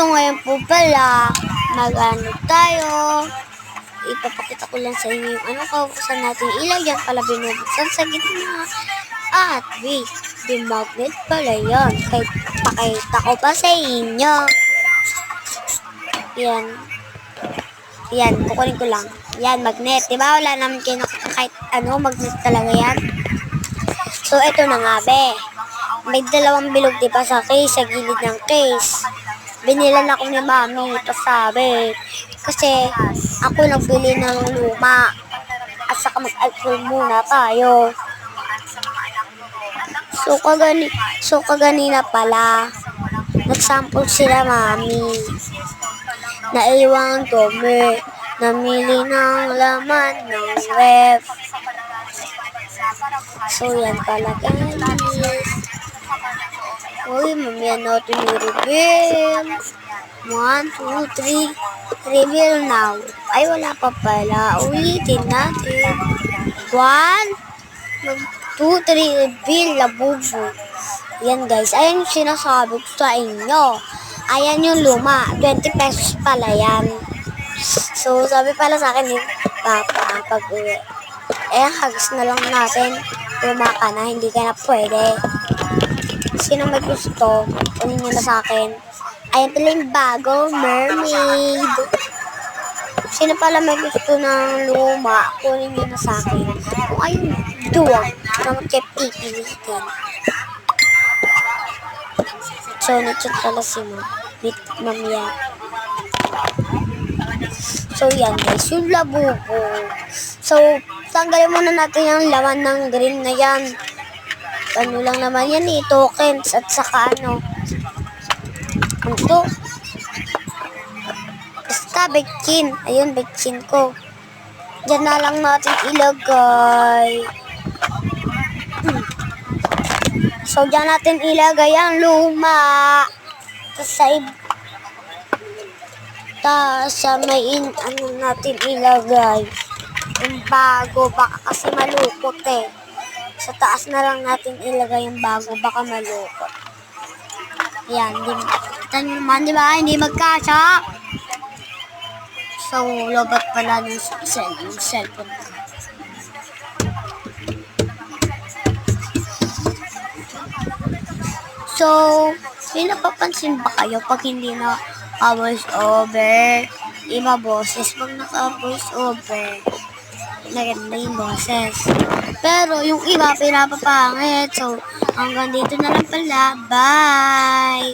So ngayon po pala, mag-ano tayo. Ipapakita ko lang sa inyo yung kaubusan natin ilagyan pala binubuksan sa gitna. At wait, di magnet pala yan. Kahit pakita ko pa sa inyo. Yan. Yan, kukunin ko lang. Yan, magnet. Diba wala naman kayo kahit magnet talaga yan. So, ito na nga, be. May dalawang bilog, diba, sa case, sa gilid ng case. Binilan ako ni mami, pasabi. Kasi, ako nagbili ng luma. At saka mag-alcohol muna tayo. So, kaganina pala, nag-sample sila, mami. Naiwang dumi. Namili ng laman ng ref. So, yan pala, guys. Uy, mamaya natin i-reveal. 1, 2, 3. Reveal now. Ay, wala pa pala. Ulitin natin. 1, 2, 3. Reveal. Labubo. Yan, guys. Ayan yung sinasabi ko sa inyo. Ayan yung luma. 20 pesos pala yan. So, sabi pala sa akin ni Papa, pag-uwi. Hagas na lang natin. Luma ka na. Hindi ka na pwede. Sino may gusto, kunin nyo na sa akin. Ayan pala yung bago, mermaid. Sino pala may gusto ng luma, kunin nyo na sa akin. Kung ayun, duwag, na mag-keep pipilitin. So, na-chat pala si Mamia. So, yan guys, yung labubo. So, tanggalin muna natin yung laman ng green na yan. Ano lang naman yan tokens at saka ano to? Basta betchin. Ayun, betchin ko. Diyan na lang natin ilagay. So, diyan natin ilagay ang luma. Sa may natin ilagay. Yung bago, baka kasi malukot Sa taas na lang natin ilagay yung bago, baka malukot. Ayan, naman, di ba? Hindi magkasya. So, lobat pala ng cellphone ko. So, may napapansin ba kayo pag hindi na voice over? Iba boses pag naka-voice over. Maganda yung boses. Pero yung iba pinapapangit. So, hanggang dito na lang pala. Bye!